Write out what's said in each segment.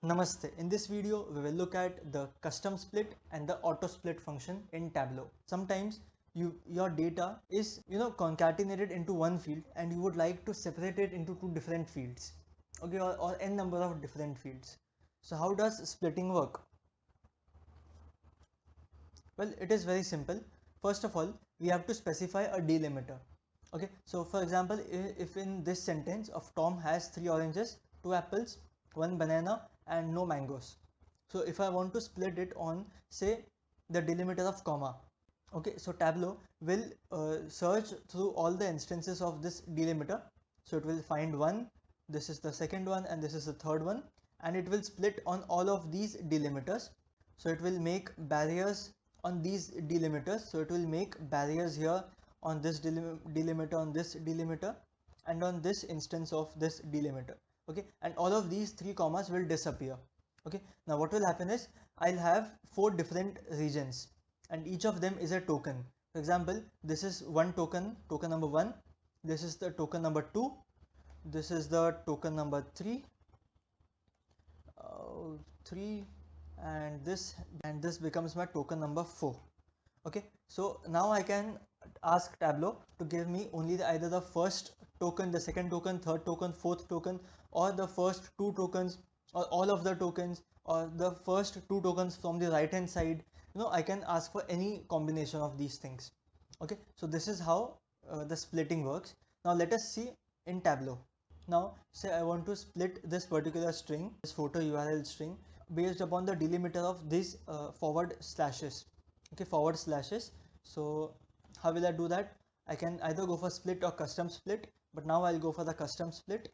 Namaste. In this video, we will look at the custom split and the auto split function in Tableau. Sometimes your data is concatenated into one field and you would like to separate it into two different fields, okay, or n number of different fields. So how does splitting work? Well, it is very simple. First of all, we have to specify a delimiter. Okay, so for example, if in this sentence of Tom has 3 oranges, 2 apples, 1 banana and no mangoes. So if I want to split it on, say, the delimiter of comma, okay, so Tableau will search through all the instances of this delimiter. So it will find one, this is the second one and this is the third one, and it will split on all of these delimiters. So it will make barriers on these delimiters. So it will make barriers here on this delimiter, on this delimiter, and on this instance of this delimiter. Okay, and all of these three commas will disappear. Okay, now what will happen is I'll have 4 different regions and each of them is a token. For example, this is one token, token number 1, this is the token number 2, this is the token number 3, 3, and this becomes my token number 4. Okay, so now I can ask Tableau to give me only either the first token, the second token, third token, fourth token, or the first 2 tokens, or all of the tokens, or the first 2 tokens from the right hand side. I can ask for any combination of these things. Okay, so this is how the splitting works. Now let us see in Tableau. Now say I want to split this particular string, this photo URL string, based upon the delimiter of these forward slashes. Okay, forward slashes. So how will I do that? I can either go for split or custom split, but now I'll go for the custom split.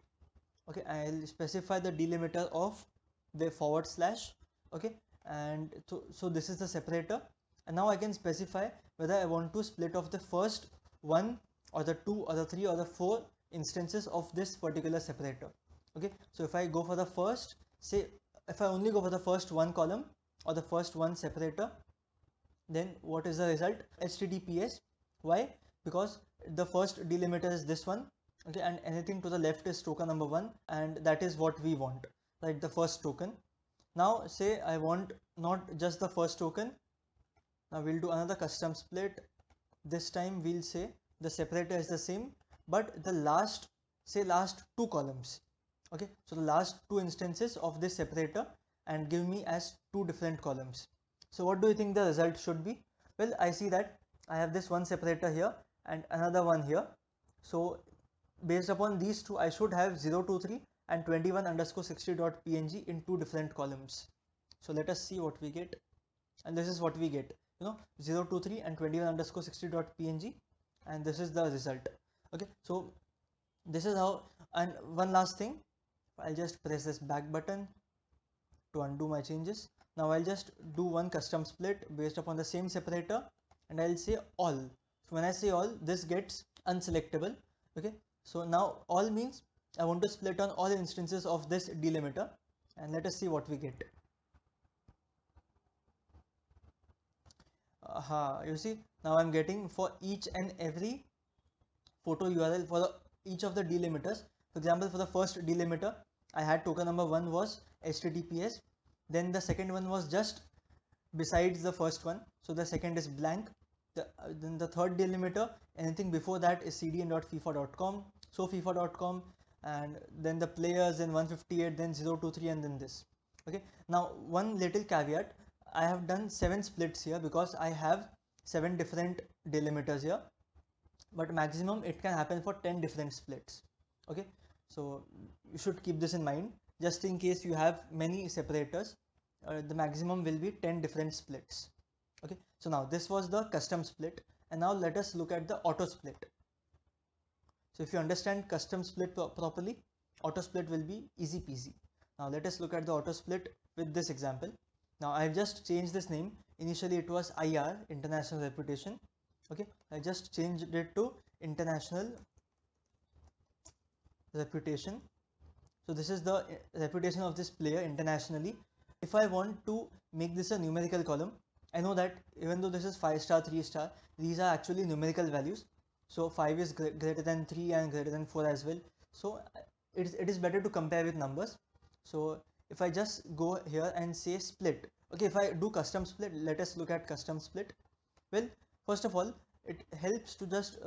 Okay, I'll specify the delimiter of the forward slash. Okay, and so this is the separator, and now I can specify whether I want to split off the first one or the 2 or the 3 or the 4 instances of this particular separator. Okay, so if I go for the first, say if I only go for the first one column or the first one separator, then what is the result? HTTPS. Why? Because the first delimiter is this one. Okay, and anything to the left is token number 1, and that is what we want, right? The first token. Now say I want not just the first token. Now we'll do another custom split. This time we'll say the separator is the same, but the last 2 columns. Okay, so the last 2 instances of this separator, and give me as 2 different columns. So what do you think the result should be? Well, I see that I have this one separator here and another one here. So based upon these two, I should have 023 and 21_60.png in 2 different columns. So let us see what we get, and this is what we get, 023 and 21_60.png, and this is the result. Okay, so this is how. And one last thing, I'll just press this back button to undo my changes. Now I'll just do one custom split based upon the same separator, and I'll say all. So when I say all, this gets unselectable. Okay, so now all means I want to split on all instances of this delimiter, and let us see what we get. You see, now I'm getting for each and every photo URL for each of the delimiters. For example, for the first delimiter, I had token number 1 was HTTPS, then the second one was just besides the first one, so the second is blank. Then the third delimiter, anything before that is cdn.fifa.com, so fifa.com, and then the players, then 158, then 023, and then this. Okay, now one little caveat, I have done 7 splits here because I have 7 different delimiters here, but maximum it can happen for 10 different splits. Okay, so you should keep this in mind. Just in case you have many separators, the maximum will be 10 different splits. Okay, so now this was the custom split, and now let us look at the auto split. So if you understand custom split properly, auto split will be easy peasy. Now let us look at the auto split with this example. Now I have just changed this name. Initially it was IR, International Reputation. Okay, I just changed it to International Reputation. So this is the reputation of this player internationally. If I want to make this a numerical column, I know that even though this is 5 star, 3 star, these are actually numerical values. So 5 is greater than 3 and greater than 4 as well. So it is better to compare with numbers. So if I just go here and say split, okay, if I do custom split, let us look at custom split. Well, first of all, it helps to just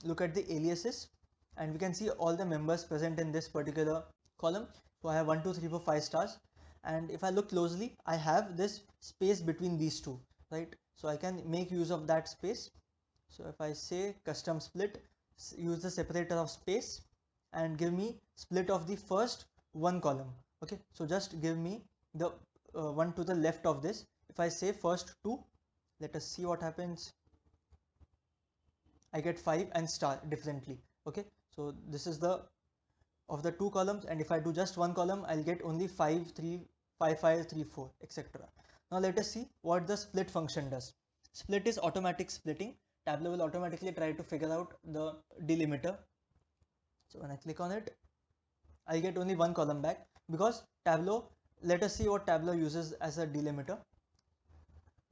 look at the aliases, and we can see all the members present in this particular column. So I have 1 2 3 4 5 stars, and if I look closely, I have this space between these two, right? So I can make use of that space. So if I say custom split, use the separator of space and give me split of the first one column. Okay, so just give me the one to the left of this. If I say first two, let us see what happens. I get 5 and star differently. Okay, so this is the of the two columns, and if I do just one column, I'll get only 5 3 5 5 3 4 etc. Now let us see what the split function does. Split is automatic splitting. Tableau will automatically try to figure out the delimiter. So when I click on it, I get only one column back because Tableau, let us see what Tableau uses as a delimiter.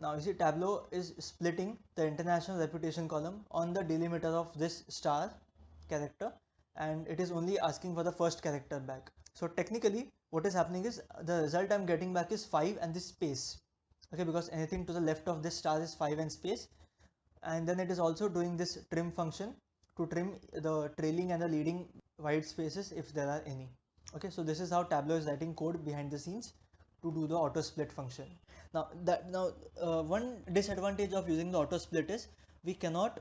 Now you see Tableau is splitting the international reputation column on the delimiter of this star character, and it is only asking for the first character back. So technically what is happening is the result I'm getting back is 5 and this space. Okay, because anything to the left of this star is 5 and space, and then it is also doing this trim function to trim the trailing and the leading white spaces if there are any. Okay, so this is how Tableau is writing code behind the scenes to do the auto split function. Now one disadvantage of using the auto split is we cannot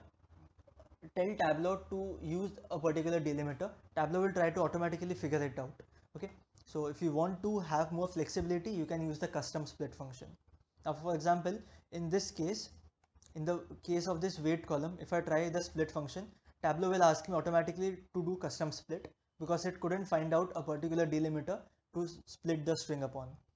tell Tableau to use a particular delimiter. Tableau will try to automatically figure it out. Okay, so if you want to have more flexibility, you can use the custom split function. Now for example, in this case, in the case of this weight column, if I try the split function, Tableau will ask me automatically to do custom split because it couldn't find out a particular delimiter to split the string upon.